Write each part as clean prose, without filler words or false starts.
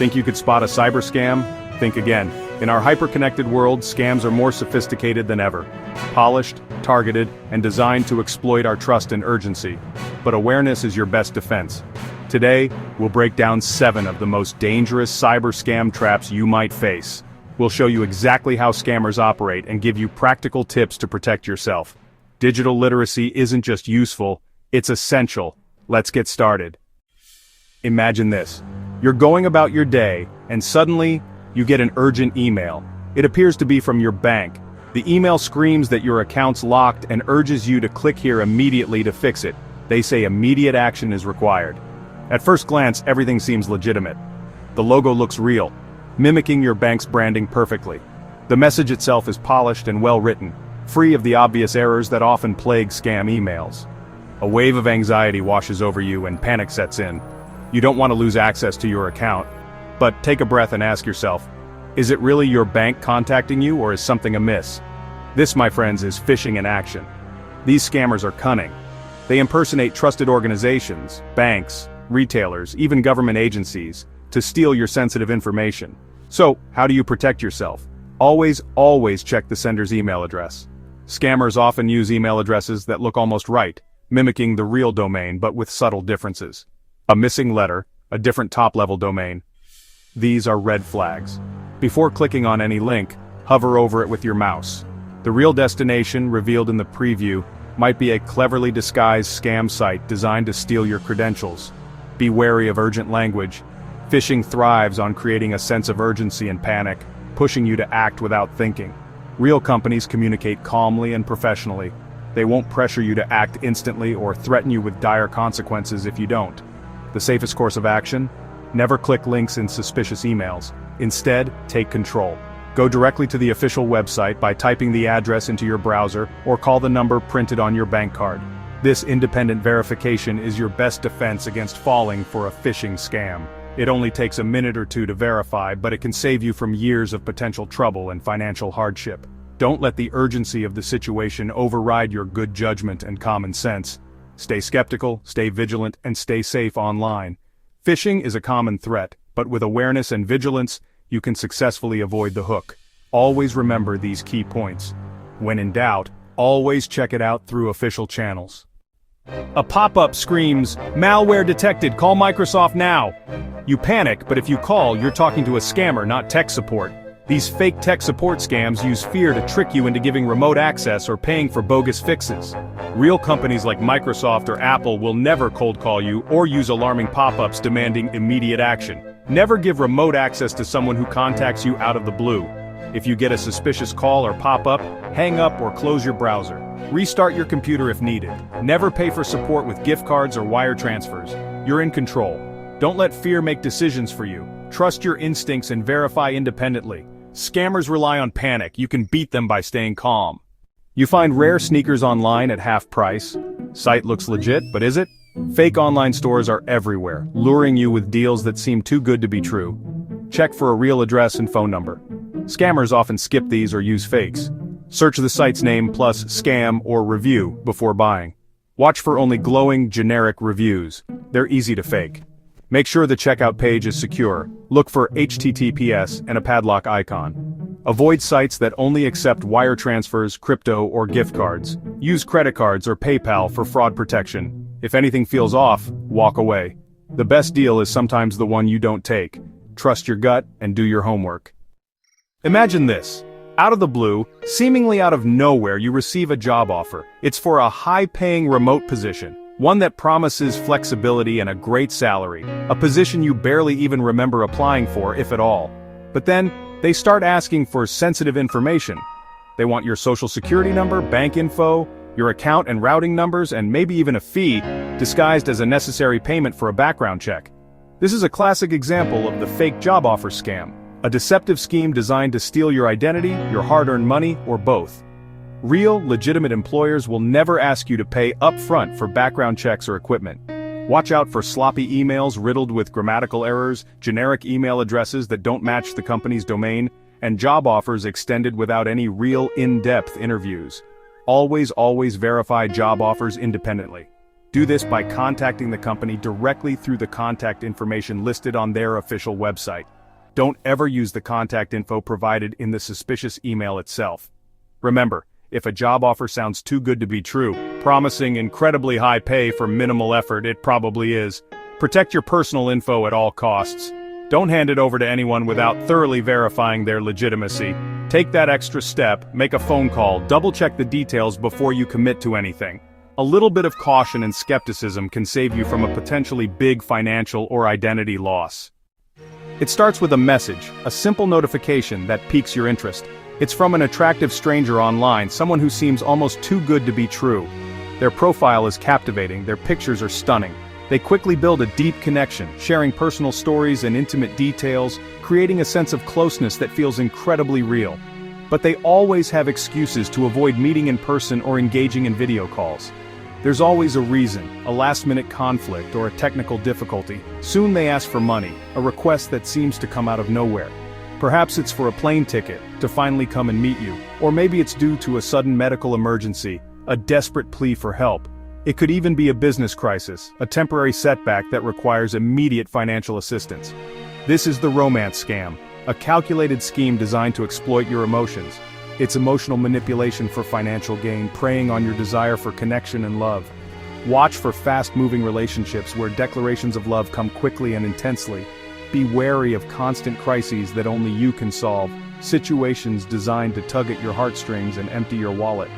Think you could spot a cyber scam? Think again. In our hyper-connected world, scams are more sophisticated than ever. Polished, targeted, and designed to exploit our trust and urgency. But awareness is your best defense. Today, we'll break down 7 of the most dangerous cyber scam traps you might face. We'll show you exactly how scammers operate and give you practical tips to protect yourself. Digital literacy isn't just useful, it's essential. Let's get started. Imagine this. You're going about your day, and suddenly, you get an urgent email. It appears to be from your bank. The email screams that your account's locked and urges you to click here immediately to fix it. They say immediate action is required. At first glance, everything seems legitimate. The logo looks real, mimicking your bank's branding perfectly. The message itself is polished and well-written, free of the obvious errors that often plague scam emails. A wave of anxiety washes over you and panic sets in. You don't want to lose access to your account. But take a breath and ask yourself, is it really your bank contacting you or is something amiss? This, my friends, is phishing in action. These scammers are cunning. They impersonate trusted organizations, banks, retailers, even government agencies, to steal your sensitive information. So, how do you protect yourself? Always check the sender's email address. Scammers often use email addresses that look almost right, mimicking the real domain but with subtle differences. A missing letter, a different top-level domain. These are red flags. Before clicking on any link, hover over it with your mouse. The real destination, revealed in the preview, might be a cleverly disguised scam site designed to steal your credentials. Be wary of urgent language. Phishing thrives on creating a sense of urgency and panic, pushing you to act without thinking. Real companies communicate calmly and professionally. They won't pressure you to act instantly or threaten you with dire consequences if you don't. The safest course of action? Never click links in suspicious emails. Instead, take control. Go directly to the official website by typing the address into your browser or call the number printed on your bank card. This independent verification is your best defense against falling for a phishing scam. It only takes a minute or two to verify, but it can save you from years of potential trouble and financial hardship. Don't let the urgency of the situation override your good judgment and common sense. Stay skeptical, stay vigilant, and stay safe online. Phishing is a common threat, but with awareness and vigilance, you can successfully avoid the hook. Always remember these key points. When in doubt, always check it out through official channels. A pop-up screams, "Malware detected, call Microsoft now!" You panic, but if you call, you're talking to a scammer, not tech support. These fake tech support scams use fear to trick you into giving remote access or paying for bogus fixes. Real companies like Microsoft or Apple will never cold call you or use alarming pop-ups demanding immediate action. Never give remote access to someone who contacts you out of the blue. If you get a suspicious call or pop-up, hang up or close your browser. Restart your computer if needed. Never pay for support with gift cards or wire transfers. You're in control. Don't let fear make decisions for you. Trust your instincts and verify independently. Scammers rely on panic. You can beat them by staying calm. You find rare sneakers online at half price. Site looks legit, but is it? Fake online stores are everywhere, luring you with deals that seem too good to be true. Check for a real address and phone number. Scammers often skip these or use fakes. Search the site's name plus scam or review before buying. Watch for only glowing, generic reviews. They're easy to fake. Make sure the checkout page is secure. Look for HTTPS and a padlock icon. Avoid sites that only accept wire transfers, crypto, or gift cards. Use credit cards or PayPal for fraud protection. If anything feels off, walk away. The best deal is sometimes the one you don't take. Trust your gut and do your homework. Imagine this. Out of the blue, seemingly out of nowhere, you receive a job offer. It's for a high-paying remote position. One that promises flexibility and a great salary, a position you barely even remember applying for, if at all. But then, they start asking for sensitive information. They want your social security number, bank info, your account and routing numbers, and maybe even a fee, disguised as a necessary payment for a background check. This is a classic example of the fake job offer scam, a deceptive scheme designed to steal your identity, your hard-earned money, or both. Real, legitimate employers will never ask you to pay up front for background checks or equipment. Watch out for sloppy emails riddled with grammatical errors, generic email addresses that don't match the company's domain, and job offers extended without any real in-depth interviews. Always verify job offers independently. Do this by contacting the company directly through the contact information listed on their official website. Don't ever use the contact info provided in the suspicious email itself. Remember, if a job offer sounds too good to be true, promising incredibly high pay for minimal effort, it probably is. Protect your personal info at all costs. Don't hand it over to anyone without thoroughly verifying their legitimacy. Take that extra step, make a phone call, double-check the details before you commit to anything. A little bit of caution and skepticism can save you from a potentially big financial or identity loss. It starts with a message, a simple notification that piques your interest. It's from an attractive stranger online, someone who seems almost too good to be true. Their profile is captivating, their pictures are stunning. They quickly build a deep connection, sharing personal stories and intimate details, creating a sense of closeness that feels incredibly real. But they always have excuses to avoid meeting in person or engaging in video calls. There's always a reason, a last-minute conflict or a technical difficulty. Soon they ask for money, a request that seems to come out of nowhere. Perhaps it's for a plane ticket, to finally come and meet you, or maybe it's due to a sudden medical emergency, a desperate plea for help. It could even be a business crisis, a temporary setback that requires immediate financial assistance. This is the romance scam, a calculated scheme designed to exploit your emotions. It's emotional manipulation for financial gain, preying on your desire for connection and love. Watch for fast-moving relationships where declarations of love come quickly and intensely. Be wary of constant crises that only you can solve, situations designed to tug at your heartstrings and empty your wallet.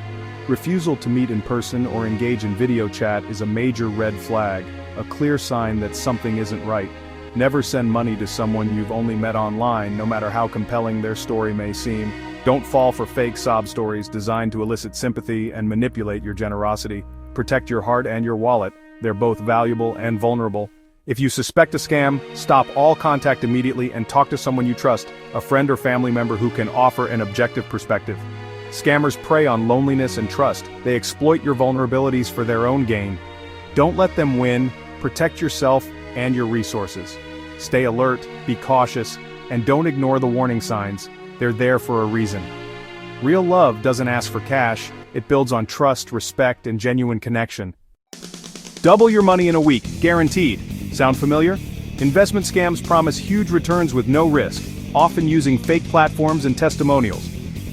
Refusal to meet in person or engage in video chat is a major red flag, a clear sign that something isn't right. Never send money to someone you've only met online, no matter how compelling their story may seem. Don't fall for fake sob stories designed to elicit sympathy and manipulate your generosity. Protect your heart and your wallet, they're both valuable and vulnerable. If you suspect a scam, stop all contact immediately and talk to someone you trust, a friend or family member who can offer an objective perspective. Scammers prey on loneliness and trust. They exploit your vulnerabilities for their own gain. Don't let them win. Protect yourself and your resources. Stay alert, be cautious, and don't ignore the warning signs. They're there for a reason. Real love doesn't ask for cash. It builds on trust, respect, and genuine connection. Double your money in a week, guaranteed. Sound familiar? Investment scams promise huge returns with no risk, often using fake platforms and testimonials.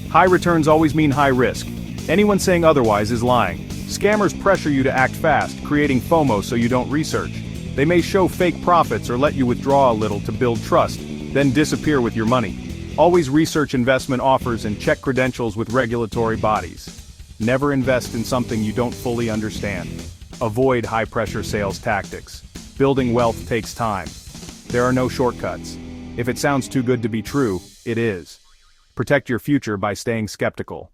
High returns always mean high risk. Anyone saying otherwise is lying. Scammers pressure you to act fast, creating FOMO so you don't research. They may show fake profits or let you withdraw a little to build trust, then disappear with your money. Always research investment offers and check credentials with regulatory bodies. Never invest in something you don't fully understand. Avoid high-pressure sales tactics. Building wealth takes time. There are no shortcuts. If it sounds too good to be true, it is. Protect your future by staying skeptical.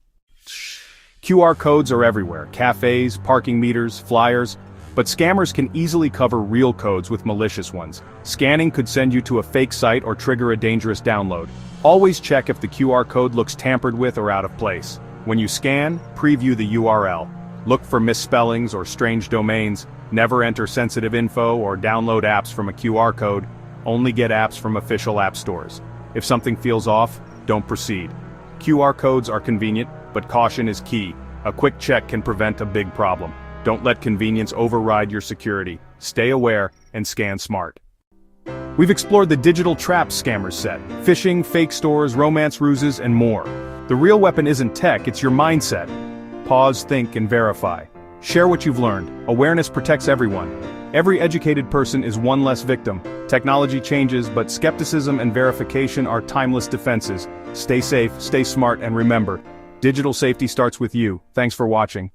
QR codes are everywhere, cafes, parking meters, flyers, but scammers can easily cover real codes with malicious ones. Scanning could send you to a fake site or trigger a dangerous download. Always check if the QR code looks tampered with or out of place. When you scan, preview the URL. Look for misspellings or strange domains. Never enter sensitive info or download apps from a QR code. Only get apps from official app stores. If something feels off, don't proceed. QR codes are convenient, but caution is key. A quick check can prevent a big problem. Don't let convenience override your security. Stay aware and scan smart. We've explored the digital traps scammers set: phishing, fake stores, romance ruses, and more. The real weapon isn't tech, it's your mindset. Pause, think, and verify. Share what you've learned. Awareness protects everyone. Every educated person is one less victim. Technology changes, but skepticism and verification are timeless defenses. Stay safe, stay smart, and remember, digital safety starts with you. Thanks for watching.